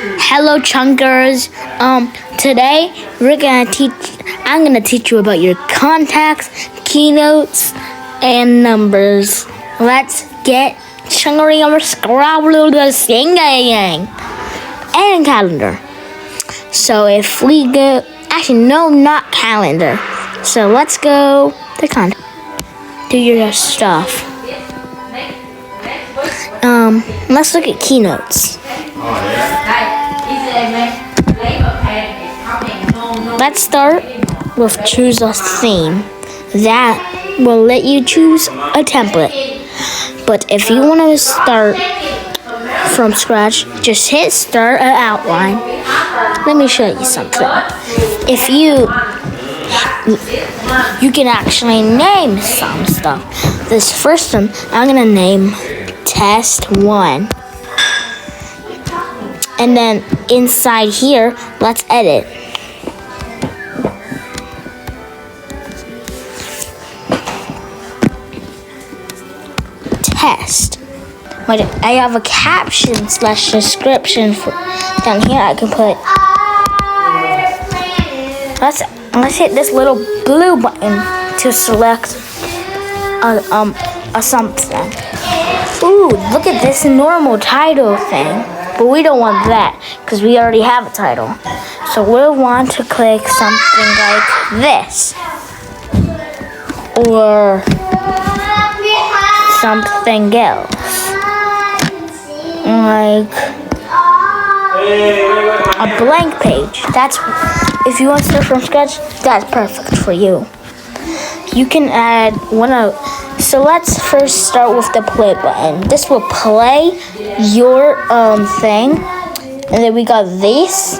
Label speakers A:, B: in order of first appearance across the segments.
A: Hello, chunkers. Today I'm gonna teach you about your contacts, keynotes, and numbers. Let's get chunkery over singing and calendar. So if we go, actually no, not calendar. So let's go to contact. Do your stuff. Let's look at keynotes. Let's start with choose a theme. That will let you choose a template. But if you want to start from scratch, just hit start an outline. Let me show you something. If you can actually name some stuff. This first one, I'm gonna name Test 1. And then inside here, let's edit. Test. I have a caption / description down here. I can put. Let's hit this little blue button to select a something. Ooh, look at this normal title thing. But we don't want that because we already have a title. So we'll want to click something like this. Or something else. Like a blank page. That's if you want to start from scratch, that's perfect for you. You can add one of. So let's first start with the play button. This will play your thing, and then we got this,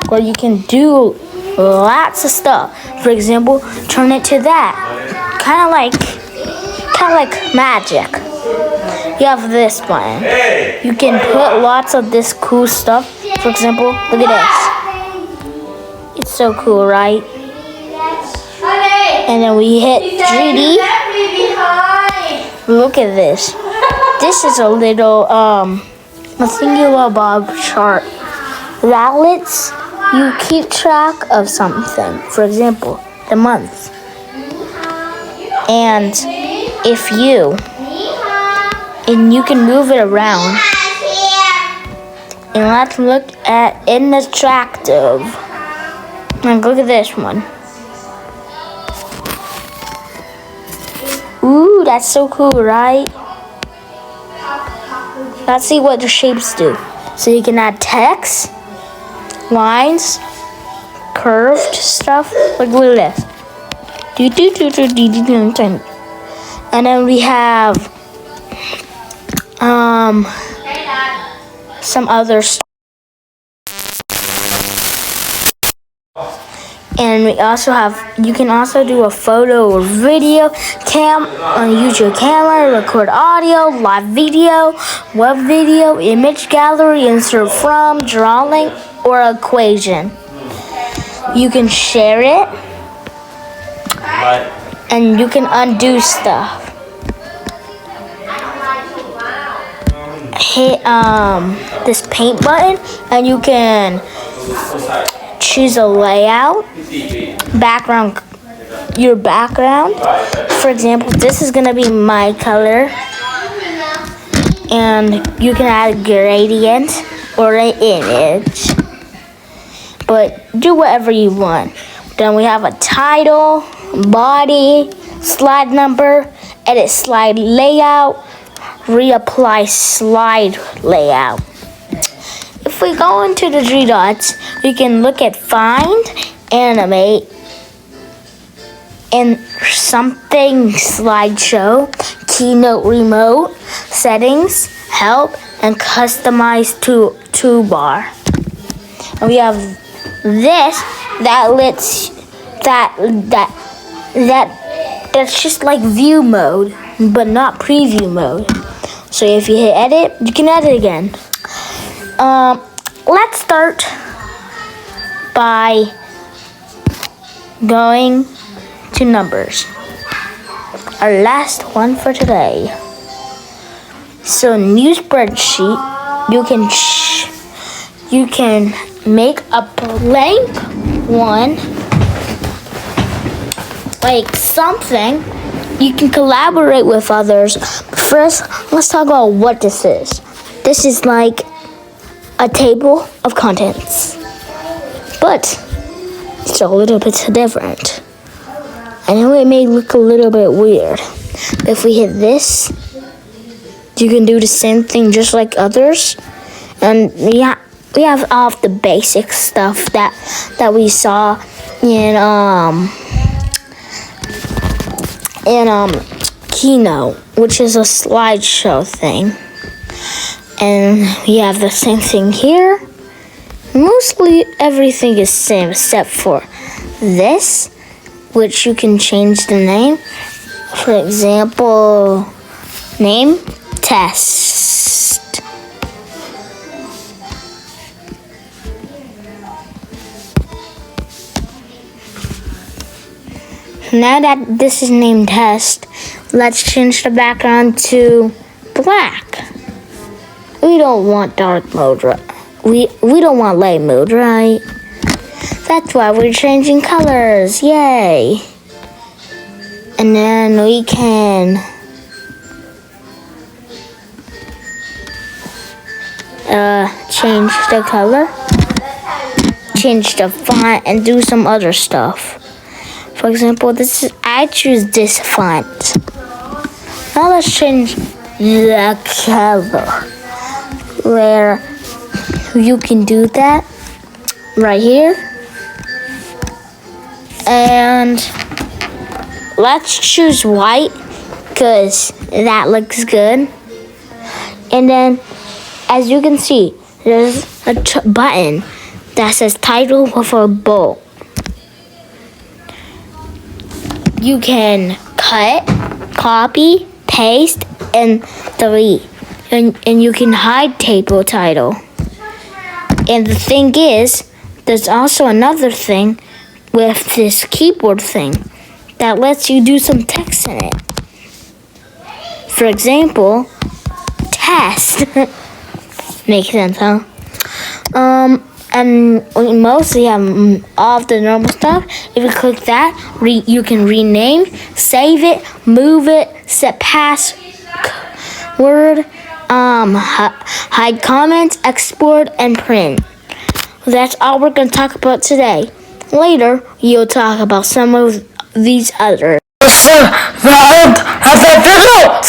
A: where you can do lots of stuff. For example, turn it to that, kind of like magic. You have this button. You can put lots of this cool stuff. For example, look at this. It's so cool, right? And then we hit 3D. Look at this. This is a little a singular bob chart that lets you keep track of something. For example, the month. And you can move it around. And let's look at interactive. Like, look at this one. Ooh, that's so cool, right? Let's see what the shapes do. So you can add text, lines, curved stuff. Like, look at this. And then we have some other stuff. And we also you can also do a photo or video, use your camera, record audio, live video, web video, image gallery, insert from, drawing, or equation. You can share it, and you can undo stuff. Hit this paint button, and you can choose a layout, your background. For example, this is gonna be my color, and you can add a gradient or an image, but do whatever you want. Then we have a title, body, slide number, edit slide layout, reapply slide layout. If we go into the 3 dots, we can look at find, animate, and something slideshow, keynote remote, settings, help, and customize toolbar. And we have this that lets that's just like view mode, but not preview mode. So if you hit edit, you can edit again. Let's start by going to numbers. Our last one for today. So new spreadsheet, you can you can make a blank one, like something. You can collaborate with others. But first, let's talk about what this is. This is like a table of contents, but it's a little bit different. I know it may look a little bit weird, but if we hit this, you can do the same thing just like others. And we have all of the basic stuff that we saw in Keynote, which is a slideshow thing. And we have the same thing here. Mostly everything is same except for this, which you can change the name. For example, name test. Now that this is named test, let's change the background to black. We don't want dark mode, right? We don't want light mode, right? That's why we're changing colors. Yay! And then we can change the color, change the font, and do some other stuff. For example, I choose this font. Now let's change the color, where you can do that right here. And let's choose white because that looks good. And then, as you can see, there's a button that says title with a bold. You can cut, copy, paste, and delete. And you can hide table title. And the thing is, there's also another thing with this keyboard thing that lets you do some text in it. For example, test. Makes sense, huh? And we mostly have all of the normal stuff. If you click that, you can rename, save it, move it, set password, hide comments, export, and print. That's all we're going to talk about today. Later, you'll talk about some of these others.
B: The end of the video.